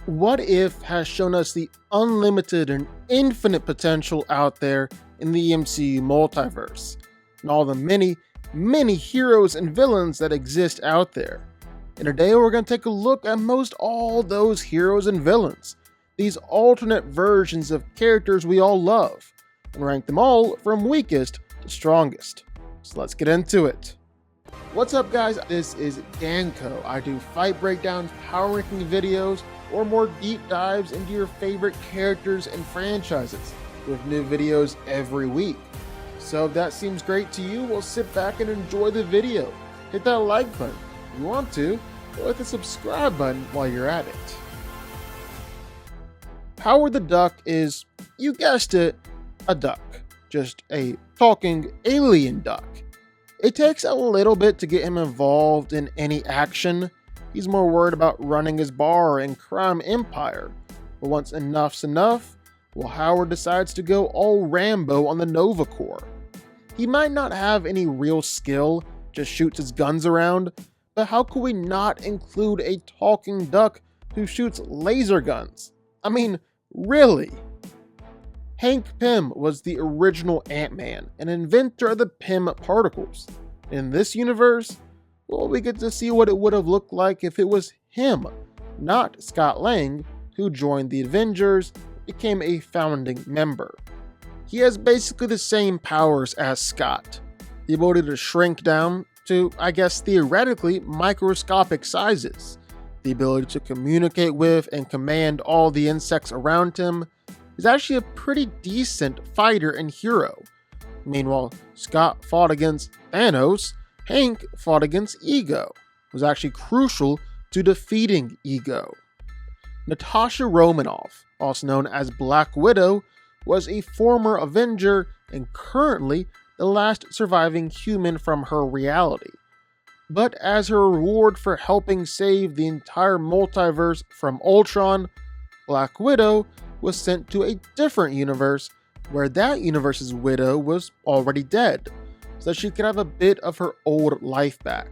What If has shown us the unlimited and infinite potential out there in the MCU multiverse, and all the many heroes and villains that exist out there. And today we're going to take a look at most all those heroes and villains, these alternate versions of characters we all love, and rank them all from weakest to strongest. So let's get into it. What's up guys, this is Danko. I do fight breakdowns, power ranking videos, or more deep dives into your favorite characters and franchises, with new videos every week. So if that seems great to you, well, sit back and enjoy the video. Hit that like button if you want to, or hit the subscribe button while you're at it. Howard the Duck is, you guessed it, a duck. Just a talking alien duck. It takes a little bit to get him involved in any action. He's more worried about running his bar and crime empire. But once enough's enough, well, Howard decides to go all Rambo on the Nova Corps. He might not have any real skill, just shoots his guns around, but how could we not include a talking duck who shoots laser guns? I mean, really? Hank Pym was the original Ant-Man, an inventor of the Pym particles. In this universe, well, we get to see what it would have looked like if it was him, not Scott Lang, who joined the Avengers, became a founding member. He has basically the same powers as Scott. The ability to shrink down to, I guess theoretically, microscopic sizes. The ability to communicate with and command all the insects around him. Is actually a pretty decent fighter and hero. Meanwhile, Scott fought against Thanos, Hank fought against Ego. Was actually crucial to defeating Ego. Natasha Romanoff, also known as Black Widow, was a former Avenger and currently the last surviving human from her reality. But as her reward for helping save the entire multiverse from Ultron, Black Widow was sent to a different universe where that universe's Widow was already dead, so she could have a bit of her old life back.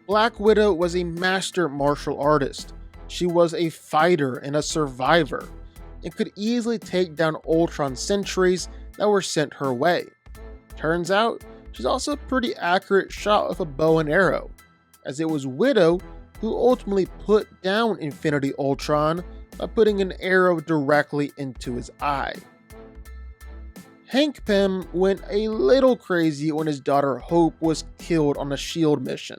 Black Widow was a master martial artist. She was a fighter and a survivor, and could easily take down Ultron sentries that were sent her way. Turns out, she's also a pretty accurate shot with a bow and arrow, as it was Widow who ultimately put down Infinity Ultron by putting an arrow directly into his eye. Hank Pym went a little crazy when his daughter Hope was killed on a S.H.I.E.L.D. mission,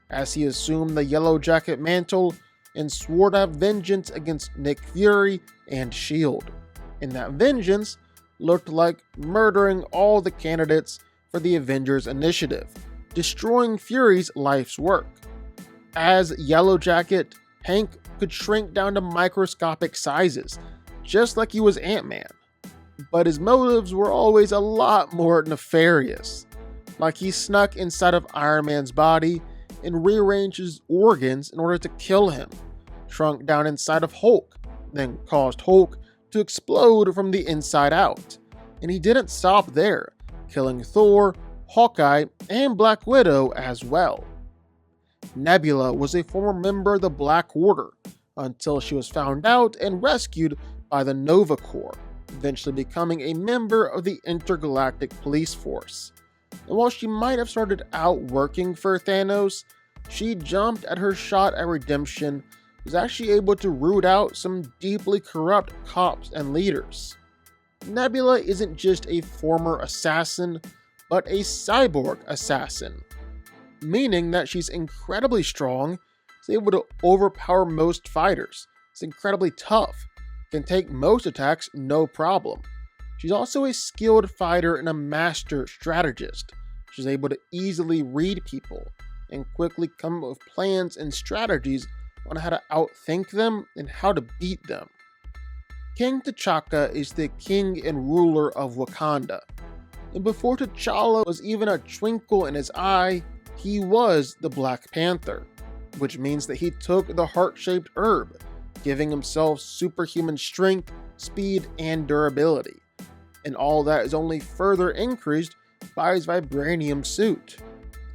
as he assumed the Yellowjacket mantle and swore to have vengeance against Nick Fury and S.H.I.E.L.D. And that vengeance looked like murdering all the candidates for the Avengers Initiative, destroying Fury's life's work. As Yellowjacket, Hank could shrink down to microscopic sizes, just like he was Ant-Man. But his motives were always a lot more nefarious, like he snuck inside of Iron Man's body and rearranged his organs in order to kill him, shrunk down inside of Hulk, then caused Hulk to explode from the inside out. And he didn't stop there, killing Thor, Hawkeye, and Black Widow as well. Nebula was a former member of the Black Order, until she was found out and rescued by the Nova Corps, eventually becoming a member of the Intergalactic Police Force. And while she might have started out working for Thanos, she jumped at her shot at redemption, was actually able to root out some deeply corrupt cops and leaders. Nebula isn't just a former assassin, but a cyborg assassin, meaning that she's incredibly strong, is able to overpower most fighters, is incredibly tough, can take most attacks no problem. She's also a skilled fighter and a master strategist. She's able to easily read people and quickly come up with plans and strategies on how to outthink them and how to beat them. King T'Chaka is the king and ruler of Wakanda, and before T'Challa was even a twinkle in his eye, he was the Black Panther, which means that he took the heart-shaped herb, giving himself superhuman strength, speed, and durability. And all that is only further increased by his vibranium suit.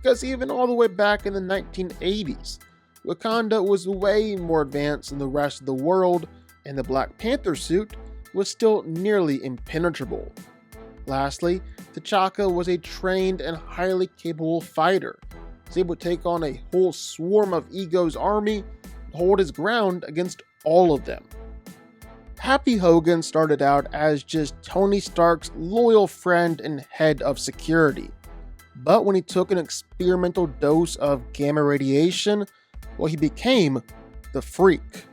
Because even all the way back in the 1980s, Wakanda was way more advanced than the rest of the world, and the Black Panther suit was still nearly impenetrable. Lastly, T'Chaka was a trained and highly capable fighter. He was able to take on a whole swarm of Ego's army and hold his ground against all of them. Happy Hogan started out as just Tony Stark's loyal friend and head of security. But when he took an experimental dose of gamma radiation, well, he became the Freak.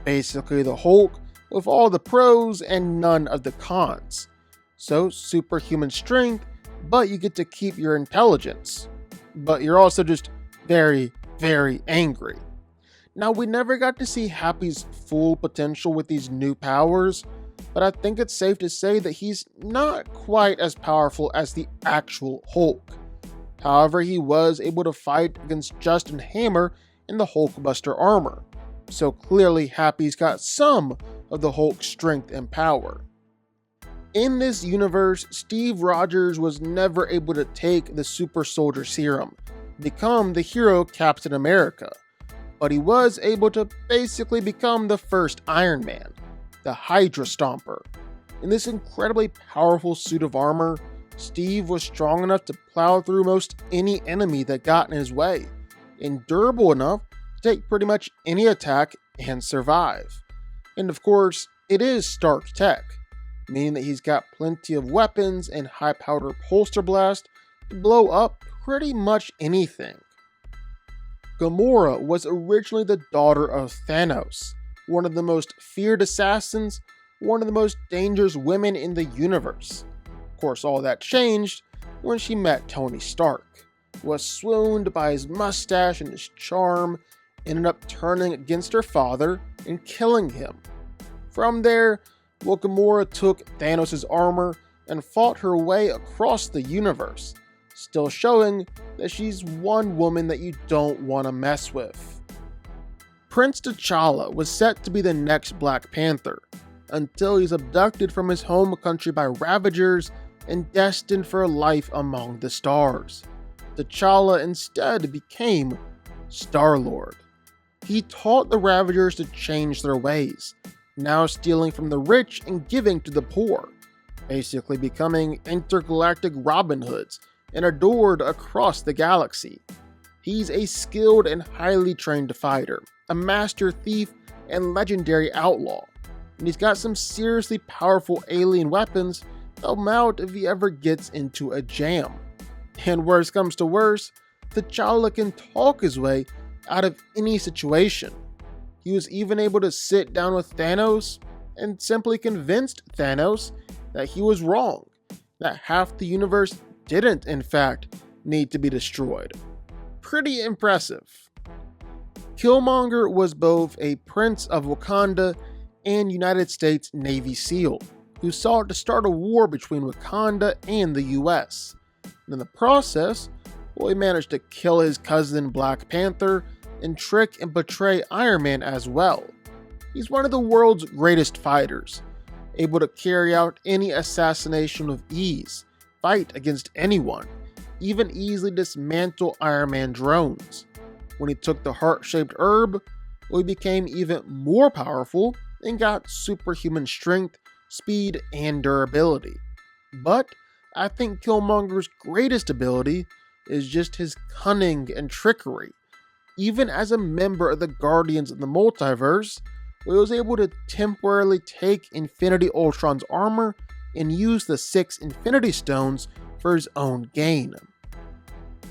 Basically the Hulk with all the pros and none of the cons. So, superhuman strength, but you get to keep your intelligence. But you're also just very, very angry. Now, we never got to see Happy's full potential with these new powers, but I think it's safe to say that he's not quite as powerful as the actual Hulk. However, he was able to fight against Justin Hammer in the Hulkbuster armor, so clearly Happy's got some of the Hulk's strength and power. In this universe, Steve Rogers was never able to take the Super Soldier Serum, become the hero Captain America, but he was able to basically become the first Iron Man, the Hydra Stomper. In this incredibly powerful suit of armor, Steve was strong enough to plow through most any enemy that got in his way, and durable enough to take pretty much any attack and survive. And of course, it is Stark tech, meaning that he's got plenty of weapons and high-powered pulsar blast to blow up pretty much anything. Gamora was originally the daughter of Thanos, one of the most feared assassins, one of the most dangerous women in the universe. Of course, all that changed when she met Tony Stark, who was swooned by his mustache and his charm, ended up turning against her father and killing him. From there, Gamora took Thanos' armor and fought her way across the universe, still showing that she's one woman that you don't want to mess with. Prince T'Challa was set to be the next Black Panther, until he's abducted from his home country by Ravagers and destined for a life among the stars. T'Challa instead became Star-Lord. He taught the Ravagers to change their ways, now stealing from the rich and giving to the poor, basically becoming intergalactic Robin Hoods and adored across the galaxy. He's a skilled and highly trained fighter, a master thief and legendary outlaw, and he's got some seriously powerful alien weapons that'll mount if he ever gets into a jam. And worse comes to worse, T'Challa can talk his way out of any situation. He was even able to sit down with Thanos and simply convinced Thanos that he was wrong, that half the universe didn't, in fact, need to be destroyed. Pretty impressive. Killmonger was both a prince of Wakanda and United States Navy SEAL, who sought to start a war between Wakanda and the US. And in the process, he managed to kill his cousin Black Panther and trick and betray Iron Man as well. He's one of the world's greatest fighters, able to carry out any assassination with ease, fight against anyone, even easily dismantle Iron Man drones. When he took the heart-shaped herb, he became even more powerful and got superhuman strength, speed, and durability. But I think Killmonger's greatest ability is just his cunning and trickery. Even as a member of the Guardians of the Multiverse, he was able to temporarily take Infinity Ultron's armor and use the 6 Infinity Stones for his own gain.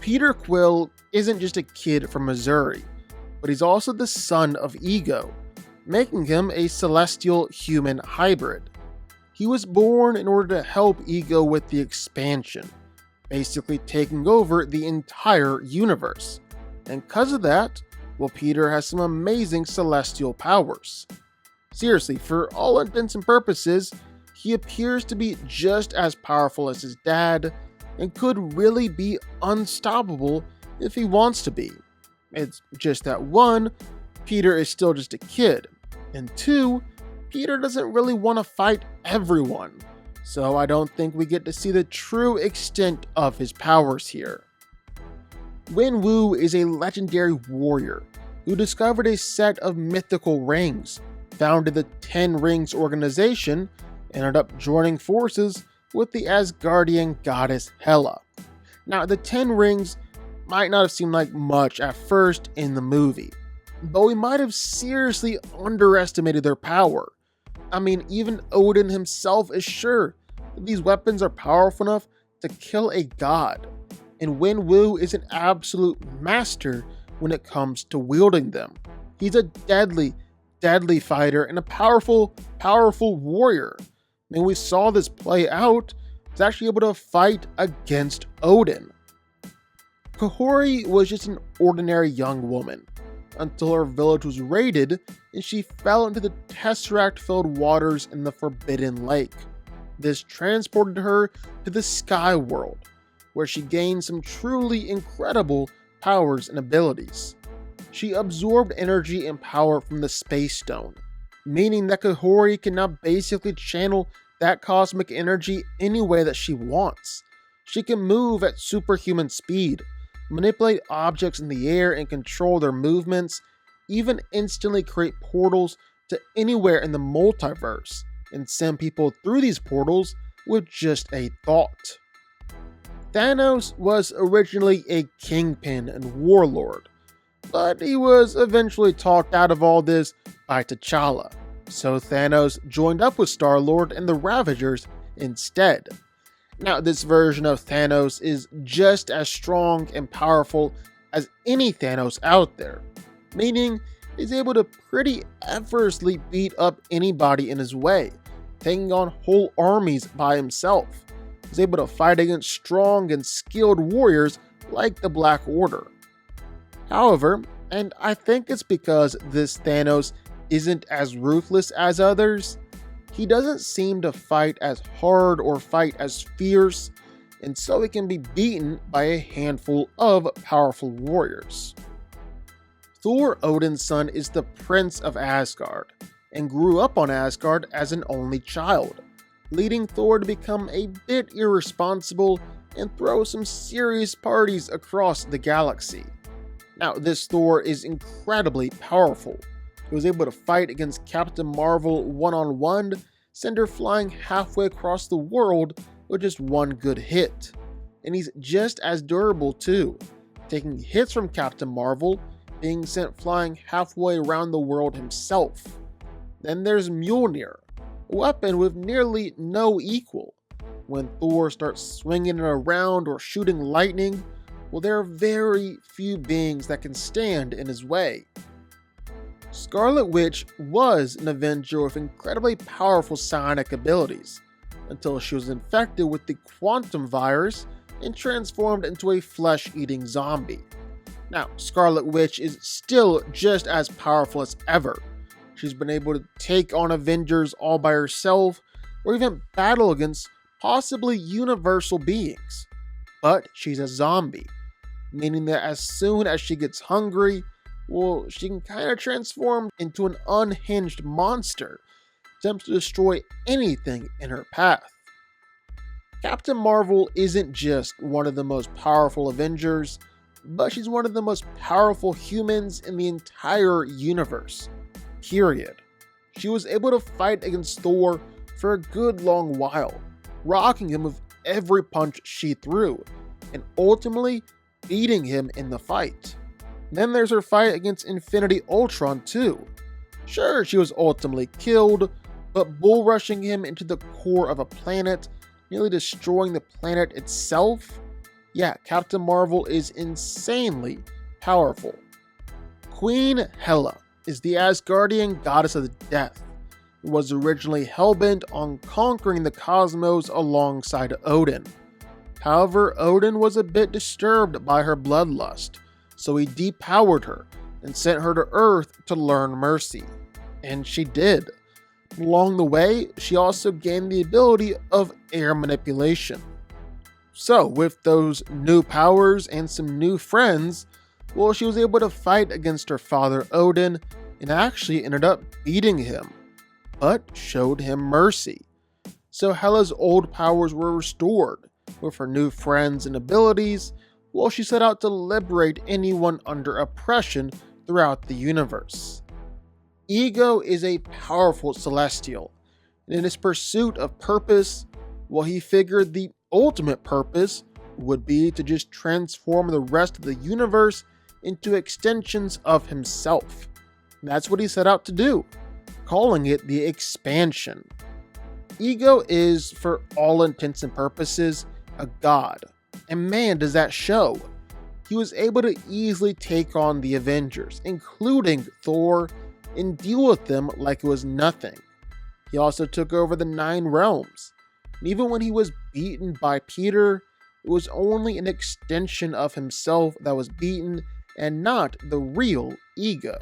Peter Quill isn't just a kid from Missouri, but he's also the son of Ego, making him a celestial human hybrid. He was born in order to help Ego with the expansion, basically taking over the entire universe. And because of that, Peter has some amazing celestial powers. Seriously, for all intents and purposes, he appears to be just as powerful as his dad, and could really be unstoppable if he wants to be. It's just that 1, Peter is still just a kid, and 2, Peter doesn't really want to fight everyone, so I don't think we get to see the true extent of his powers here. Wenwu is a legendary warrior, who discovered a set of mythical rings, founded the Ten Rings organization, and ended up joining forces with the Asgardian goddess Hela. Now, the Ten Rings might not have seemed like much at first in the movie, but we might have seriously underestimated their power. I mean, even Odin himself is sure that these weapons are powerful enough to kill a god, and Wen Wu is an absolute master when it comes to wielding them. He's a deadly fighter and a powerful warrior. I mean, we saw this play out. He's actually able to fight against Odin. Kahori was just an ordinary young woman until her village was raided and she fell into the Tesseract-filled waters in the Forbidden Lake. This transported her to the Sky World, where she gained some truly incredible powers and abilities. She absorbed energy and power from the Space Stone, meaning that Kahori can now basically channel that cosmic energy any way that she wants. She can move at superhuman speed, manipulate objects in the air and control their movements, even instantly create portals to anywhere in the multiverse, and send people through these portals with just a thought. Thanos was originally a kingpin and warlord, but he was eventually talked out of all this by T'Challa, so Thanos joined up with Star-Lord and the Ravagers instead. Now, this version of Thanos is just as strong and powerful as any Thanos out there, meaning he's able to pretty effortlessly beat up anybody in his way, taking on whole armies by himself. He's able to fight against strong and skilled warriors like the Black Order. However, and I think it's because this Thanos isn't as ruthless as others, he doesn't seem to fight as hard or fight as fierce, and so he can be beaten by a handful of powerful warriors. Thor, Odin's son, is the Prince of Asgard, and grew up on Asgard as an only child, leading Thor to become a bit irresponsible and throw some serious parties across the galaxy. Now, this Thor is incredibly powerful. He was able to fight against Captain Marvel one-on-one, send her flying halfway across the world with just one good hit. And he's just as durable too, taking hits from Captain Marvel, being sent flying halfway around the world himself. Then there's Mjolnir, a weapon with nearly no equal. When Thor starts swinging it around or shooting lightning, well, there are very few beings that can stand in his way. Scarlet Witch was an Avenger with incredibly powerful psionic abilities, until she was infected with the quantum virus and transformed into a flesh-eating zombie. Now, Scarlet Witch is still just as powerful as ever. She's been able to take on Avengers all by herself, or even battle against possibly universal beings. But she's a zombie, meaning that as soon as she gets hungry, well, she can kind of transform into an unhinged monster, attempts to destroy anything in her path. Captain Marvel isn't just one of the most powerful Avengers, but she's one of the most powerful humans in the entire universe. Period. She was able to fight against Thor for a good long while, rocking him with every punch she threw, and ultimately beating him in the fight. Then there's her fight against Infinity Ultron too. Sure, she was ultimately killed, but bull rushing him into the core of a planet, nearly destroying the planet itself? Yeah, Captain Marvel is insanely powerful. Queen Hela is the Asgardian goddess of death, who was originally hellbent on conquering the cosmos alongside Odin. However, Odin was a bit disturbed by her bloodlust, so he depowered her and sent her to Earth to learn mercy. And she did. Along the way, she also gained the ability of air manipulation. So, with those new powers and some new friends, well, she was able to fight against her father Odin and actually ended up beating him, but showed him mercy. So Hela's old powers were restored with her new friends and abilities, while she set out to liberate anyone under oppression throughout the universe. Ego is a powerful celestial, and in his pursuit of purpose, well, he figured the ultimate purpose would be to just transform the rest of the universe into extensions of himself. And that's what he set out to do, calling it the expansion. Ego is, for all intents and purposes, a god. And man, does that show. He was able to easily take on the Avengers, including Thor, and deal with them like it was nothing. He also took over the 9 realms. And even when he was beaten by Peter, it was only an extension of himself that was beaten and not the real Ego.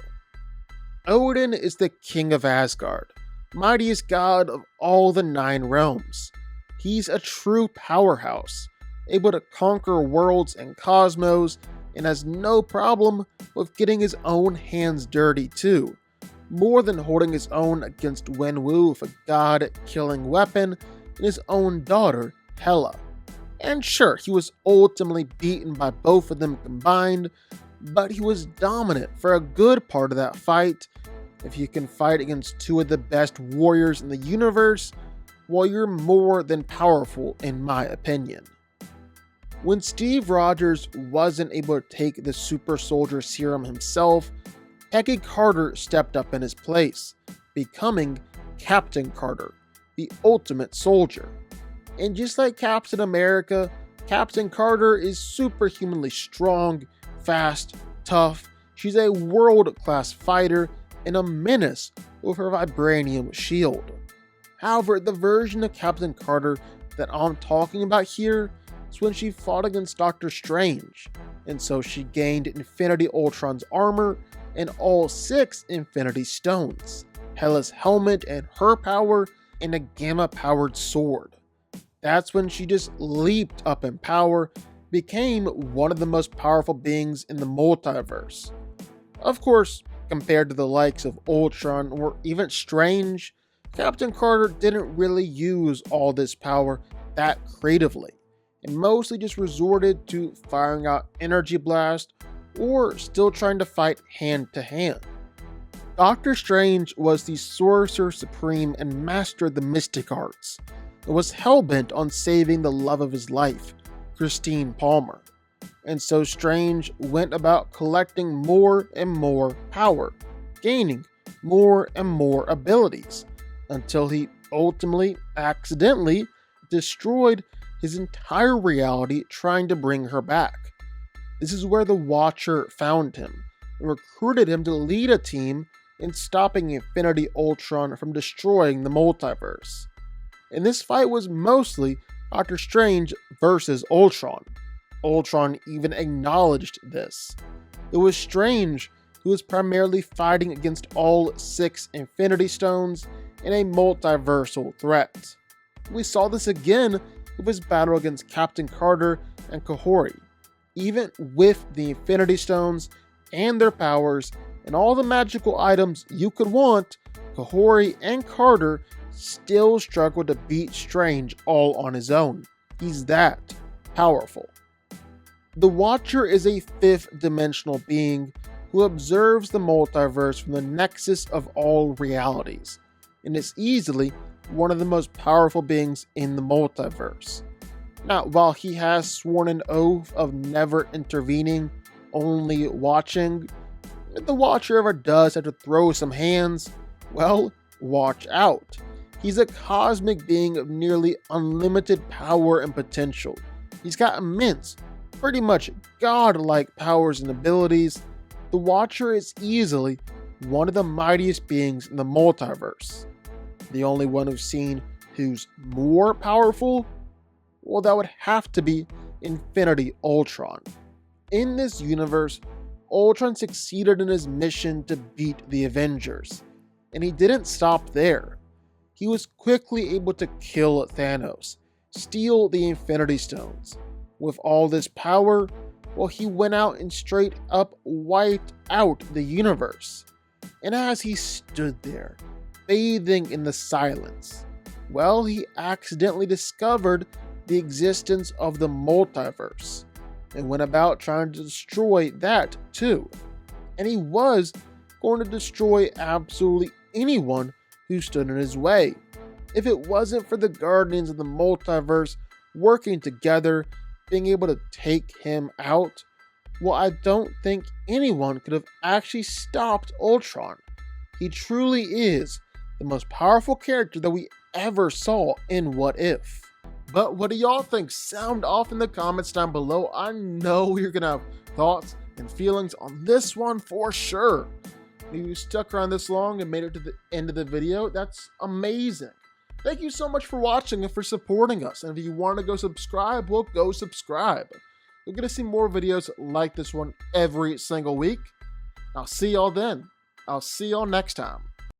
Odin is the king of Asgard, mightiest god of all the 9 realms. He's a true powerhouse, able to conquer worlds and cosmos, and has no problem with getting his own hands dirty too, more than holding his own against Wenwu with a god-killing weapon and his own daughter, Hela. And sure, he was ultimately beaten by both of them combined, but he was dominant for a good part of that fight. If you can fight against 2 of the best warriors in the universe, well, you're more than powerful in my opinion. When Steve Rogers wasn't able to take the super soldier serum himself, Peggy Carter stepped up in his place, becoming Captain Carter, the ultimate soldier. And just like Captain America, Captain Carter is superhumanly strong, fast, tough. She's a world-class fighter and a menace with her vibranium shield. However, the version of Captain Carter that I'm talking about here is when she fought against Doctor Strange, and so she gained Infinity Ultron's armor and all 6 Infinity Stones, Hela's helmet and her power, and a gamma-powered sword. That's when she just leaped up in power, became one of the most powerful beings in the multiverse. Of course, compared to the likes of Ultron or even Strange, Captain Carter didn't really use all this power that creatively, and mostly just resorted to firing out energy blast or still trying to fight hand to hand. Doctor Strange was the Sorcerer Supreme and mastered the mystic arts, and was hellbent on saving the love of his life, Christine Palmer. And so Strange went about collecting more and more power, gaining more and more abilities, until he ultimately, accidentally, destroyed his entire reality trying to bring her back. This is where the Watcher found him, and recruited him to lead a team in stopping Infinity Ultron from destroying the multiverse. And this fight was mostly Doctor Strange versus Ultron. Ultron even acknowledged this. It was Strange who was primarily fighting against all 6 Infinity Stones in a multiversal threat. We saw this again with his battle against Captain Carter and Kahori. Even with the Infinity Stones and their powers and all the magical items you could want, Kahori and Carter still struggled to beat Strange all on his own. He's that powerful. The Watcher is a 5th dimensional being who observes the multiverse from the nexus of all realities, and is easily one of the most powerful beings in the multiverse. Now, while he has sworn an oath of never intervening, only watching, if the Watcher ever does have to throw some hands, well, watch out. He's a cosmic being of nearly unlimited power and potential. He's got immense, pretty much godlike powers and abilities. The Watcher is easily one of the mightiest beings in the multiverse. The only one we've seen who's more powerful? Well, that would have to be Infinity Ultron. In this universe, Ultron succeeded in his mission to beat the Avengers, and he didn't stop there. He was quickly able to kill Thanos, steal the Infinity Stones. With all this power, well, he went out and straight up wiped out the universe. And as he stood there, bathing in the silence, well, he accidentally discovered the existence of the multiverse, and went about trying to destroy that too. and he was going to destroy absolutely anyone who stood in his way. If it wasn't for the Guardians of the Multiverse working together, being able to take him out, well, I don't think anyone could have actually stopped Ultron. He truly is the most powerful character that we ever saw in What If. But what do y'all think? Sound off in the comments down below. I know you're gonna have thoughts and feelings on this one for sure. If you stuck around this long and made it to the end of the video, that's amazing. Thank you so much for watching and for supporting us. And if you want to go subscribe, well, go subscribe. You're going to see more videos like this one every single week. I'll see y'all then. I'll see y'all next time.